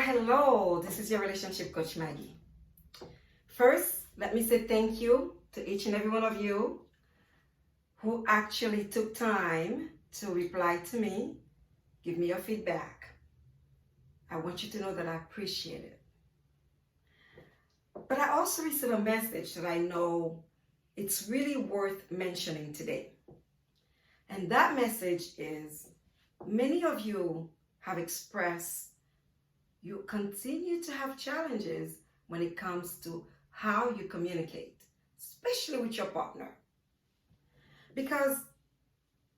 Hello. This is your relationship coach, Maggie. First, let me say thank you to each and every one of you who actually took time to reply to me, give me your feedback. I want you to know that I appreciate it. But I also received a message that I know it's really worth mentioning today. And that message is, many of you have expressed you continue to have challenges when it comes to how you communicate, especially with your partner. Because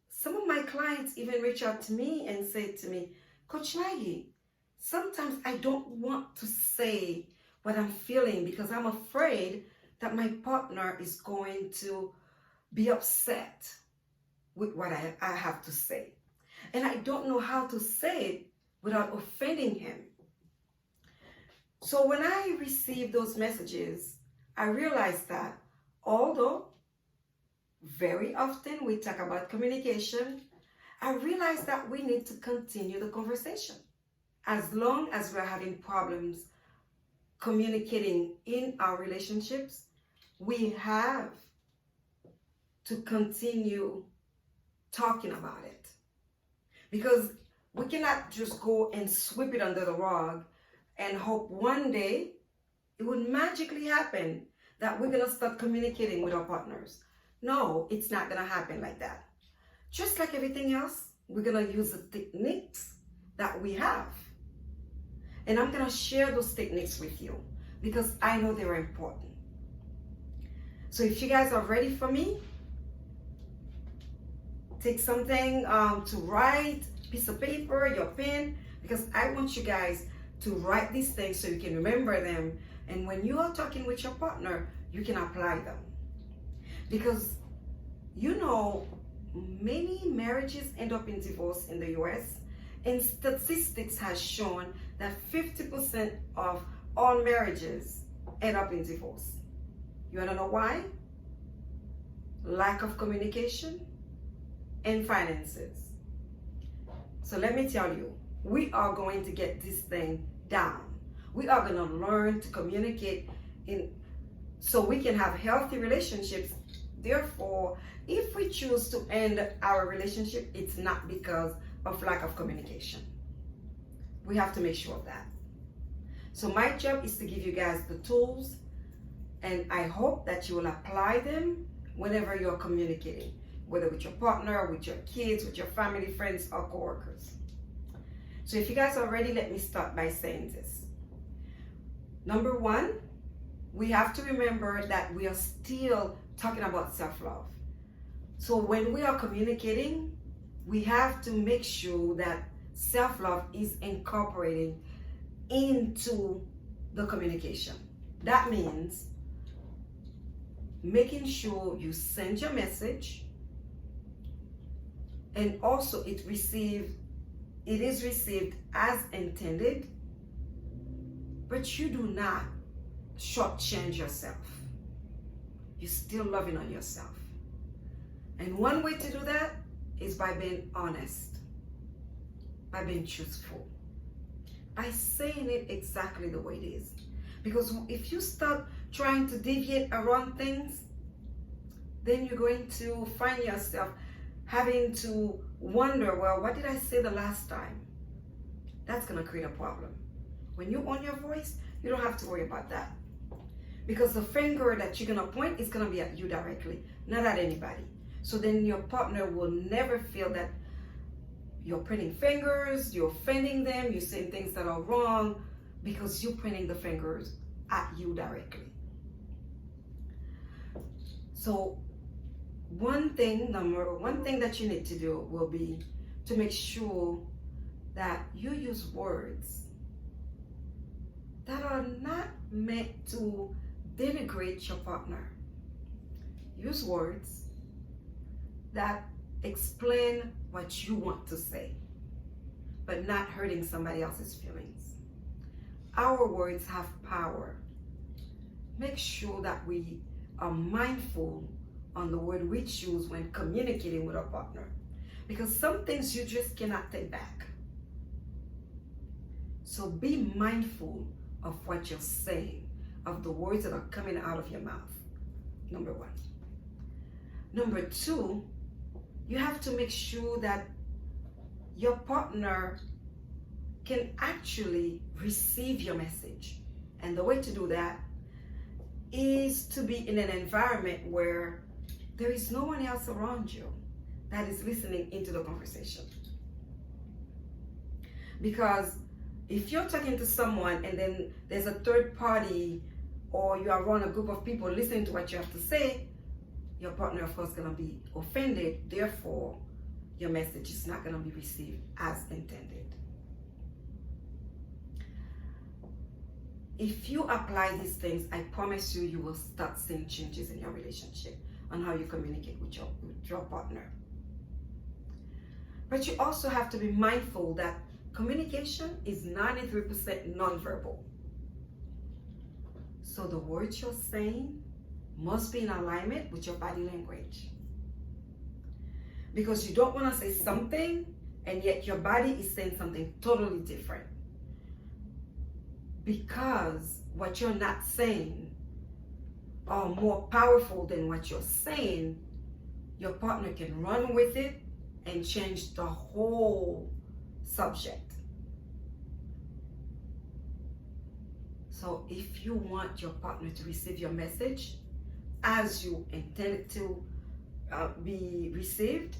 some of my clients even reach out to me and say to me, Coach Maggie, sometimes I don't want to say what I'm feeling because I'm afraid that my partner is going to be upset with what I have to say. And I don't know how to say it without offending him. So when I received those messages, I realized that although very often we talk about communication, I realized that we need to continue the conversation. As long as we're having problems communicating in our relationships, we have to continue talking about it. Because we cannot just go and sweep it under the rug and hope one day it would magically happen that we're going to start communicating with our partners. No, it's not going to happen like that. Just like everything else, we're going to use the techniques that we have. And I'm going to share those techniques with you because I know they're important. So if you guys are ready for me, take something to write, piece of paper, your pen, because I want you guys to write these things so you can remember them. And when you are talking with your partner, you can apply them. Because you know, many marriages end up in divorce in the US, and statistics has shown that 50% of all marriages end up in divorce. You wanna know why? Lack of communication and finances. So let me tell you, we are going to get this thing down. We are going to learn to communicate so we can have healthy relationships. Therefore, if we choose to end our relationship, it's not because of lack of communication. We have to make sure of that. So my job is to give you guys the tools, and I hope that you will apply them whenever you're communicating, whether with your partner, with your kids, with your family, friends, or coworkers. So if you guys are ready, let me start by saying this. Number one, we have to remember that we are still talking about self-love. So when we are communicating, we have to make sure that self-love is incorporated into the communication. That means making sure you send your message, and also it is received as intended, but you do not shortchange yourself. You're still loving on yourself. And one way to do that is by being honest, by being truthful, by saying it exactly the way it is. Because if you start trying to deviate around things, then you're going to find yourself having to wonder, well, what did I say the last time? That's going to create a problem. When you own your voice, you don't have to worry about that. Because the finger that you're going to point is going to be at you directly, not at anybody. So then your partner will never feel that you're pointing fingers, you're offending them, you're saying things that are wrong, because you're pointing the fingers at you directly. So one thing that you need to do will be to make sure that you use words that are not meant to denigrate your partner. Use words that explain what you want to say, but not hurting somebody else's feelings. Our words have power. Make sure that we are mindful on the word we choose when communicating with our partner, because some things you just cannot take back. So be mindful of what you're saying, of the words that are coming out of your mouth. Number one. Number two, you have to make sure that your partner can actually receive your message. And the way to do that is to be in an environment where there is no one else around you that is listening into the conversation. Because if you're talking to someone and then there's a third party, or you are around a group of people listening to what you have to say, your partner, of course, is going to be offended. Therefore, your message is not going to be received as intended. If you apply these things, I promise you, you will start seeing changes in your relationship on how you communicate with your partner. But you also have to be mindful that communication is 93% nonverbal. So the words you're saying must be in alignment with your body language. Because you don't want to say something and yet your body is saying something totally different. Because what you're not saying are more powerful than what you're saying, your partner can run with it and change the whole subject. So if you want your partner to receive your message as you intend it to be received,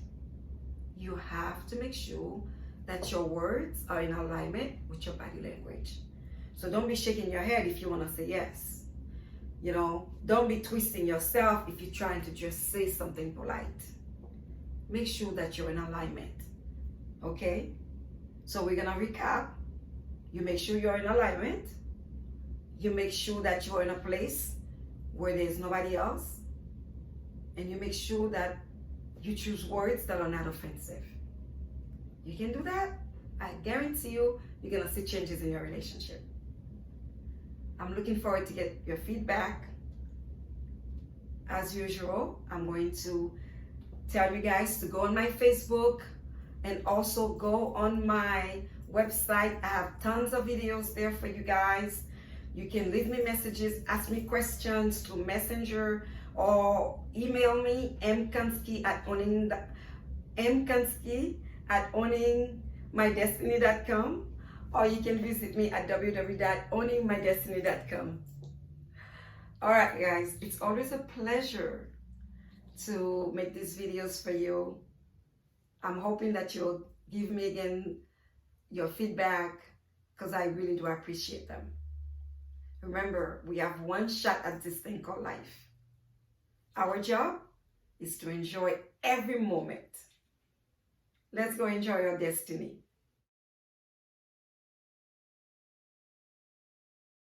you have to make sure that your words are in alignment with your body language. So don't be shaking your head if you want to say yes. You know, don't be twisting yourself if you're trying to just say something polite. Make sure that you're in alignment. Okay? So we're going to recap. You make sure you're in alignment. You make sure that you're in a place where there's nobody else. And you make sure that you choose words that are not offensive. You can do that. I guarantee you, you're going to see changes in your relationship. I'm looking forward to get your feedback. As usual, I'm going to tell you guys to go on my Facebook and also go on my website. I have tons of videos there for you guys. You can leave me messages, ask me questions through Messenger, or email me mkansky@owningmydestiny.com, or you can visit me at www.owningmydestiny.com. All right, guys, it's always a pleasure to make these videos for you. I'm hoping that you'll give me again your feedback, because I really do appreciate them. Remember, we have one shot at this thing called life. Our job is to enjoy every moment. Let's go enjoy your destiny.